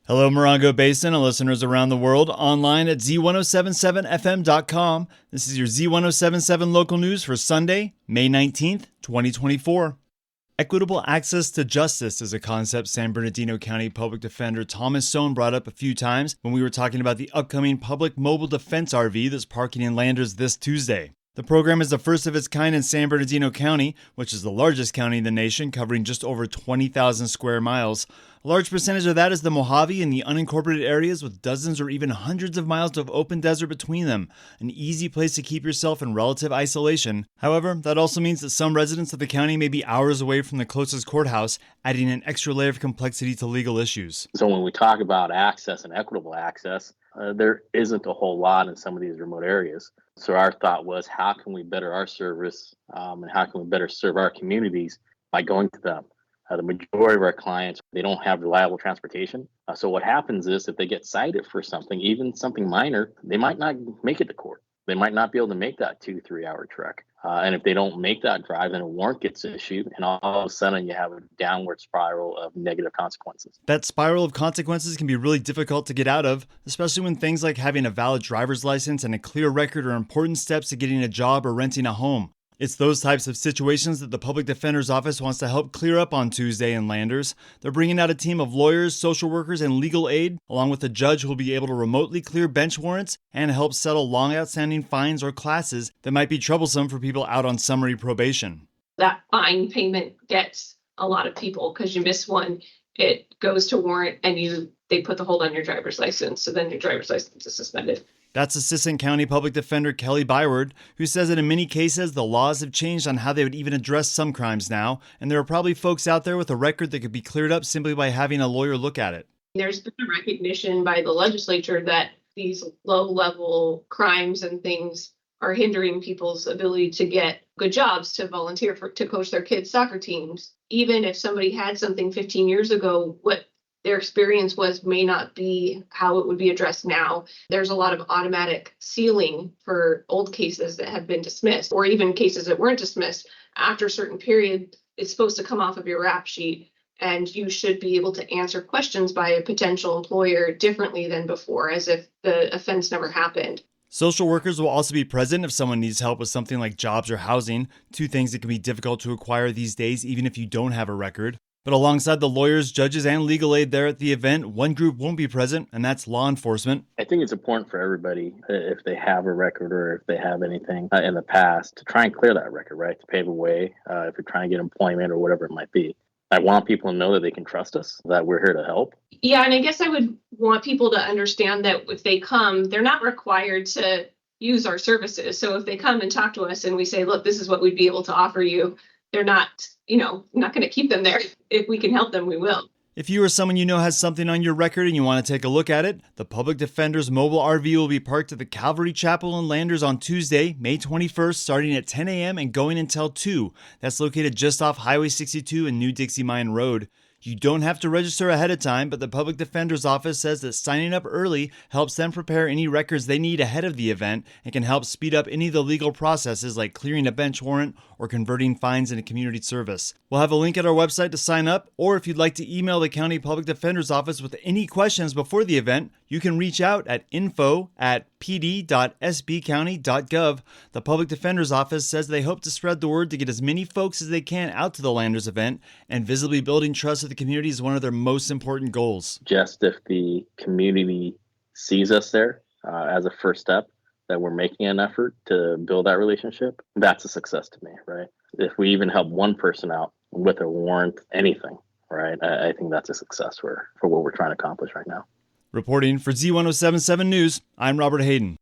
Hello, Morongo Basin and listeners around the world, online at Z107.7 FM.com. This is your Z107.7 Local News for Sunday, May 19th, 2024. Equitable access to justice is a concept San Bernardino County Public Defender Thomas Sohn brought up a few times when we were talking about the upcoming public mobile defense RV that's parking in Landers this Tuesday. The program is the first of its kind in San Bernardino County, which is the largest county in the nation, covering just over 20,000 square miles. A large percentage of that is the Mojave and the unincorporated areas with dozens or even hundreds of miles of open desert between them, an easy place to keep yourself in relative isolation. However, that also means that some residents of the county may be hours away from the closest courthouse, adding an extra layer of complexity to legal issues. So when we talk about access and equitable access, there isn't a whole lot in some of these remote areas. So our thought was, how can we better our service and how can we better serve our communities by going to them? The majority of our clients, they don't have reliable transportation. So what happens is if they get cited for something, even something minor, they might not make it to court. They might not be able to make that 2-3 hour trek. And if they don't make that drive, then a warrant gets issued. And all of a sudden you have a downward spiral of negative consequences. That spiral of consequences can be really difficult to get out of, especially when things like having a valid driver's license and a clear record are important steps to getting a job or renting a home. It's those types of situations that the Public Defender's Office wants to help clear up on Tuesday in Landers. They're bringing out a team of lawyers, social workers, and legal aid, along with a judge who will be able to remotely clear bench warrants and help settle long outstanding fines or classes that might be troublesome for people out on summary probation. That fine payment gets a lot of people because you miss one, it goes to warrant and they put the hold on your driver's license. So then your driver's license is suspended. That's Assistant County Public Defender Kelly Byward, who says that in many cases, the laws have changed on how they would even address some crimes now, and there are probably folks out there with a record that could be cleared up simply by having a lawyer look at it. There's been a recognition by the legislature that these low-level crimes and things are hindering people's ability to get good jobs, to volunteer to coach their kids' soccer teams. Even if somebody had something 15 years ago, what their experience may not be how it would be addressed now. There's a lot of automatic sealing for old cases that have been dismissed, or even cases that weren't dismissed. After a certain period, it's supposed to come off of your rap sheet, and you should be able to answer questions by a potential employer differently than before, as if the offense never happened. Social workers will also be present if someone needs help with something like jobs or housing, two things that can be difficult to acquire these days even if you don't have a record. But alongside the lawyers, judges, and legal aid there at the event, one group won't be present, and that's law enforcement. I think it's important for everybody, if they have a record or if they have anything in the past, to try and clear that record, right? To pave a way if you're trying to get employment or whatever it might be. I want people to know that they can trust us, that we're here to help. Yeah, and I guess I would want people to understand that if they come, they're not required to use our services. So if they come and talk to us and we say, look, this is what we'd be able to offer you, they're not going to keep them there. If we can help them, we will. If you or someone you know has something on your record and you want to take a look at it, the Public Defender's mobile RV will be parked at the Calvary Chapel in Landers on Tuesday, May 21st, starting at 10 a.m. and going until 2. That's located just off Highway 62 and New Dixie Mine Road. You don't have to register ahead of time, but the Public Defender's Office says that signing up early helps them prepare any records they need ahead of the event and can help speed up any of the legal processes like clearing a bench warrant or converting fines into community service. We'll have a link at our website to sign up, or if you'd like to email the County Public Defender's Office with any questions before the event, you can reach out at info@pd.sbcounty.gov. The Public Defender's Office says they hope to spread the word to get as many folks as they can out to the Landers event, and visibly building trust with the community is one of their most important goals. Just if the community sees us there as a first step, that we're making an effort to build that relationship, that's a success to me, right? If we even help one person out with a warrant, anything, right? I think that's a success for what we're trying to accomplish right now. Reporting for Z107.7 News, I'm Robert Hayden.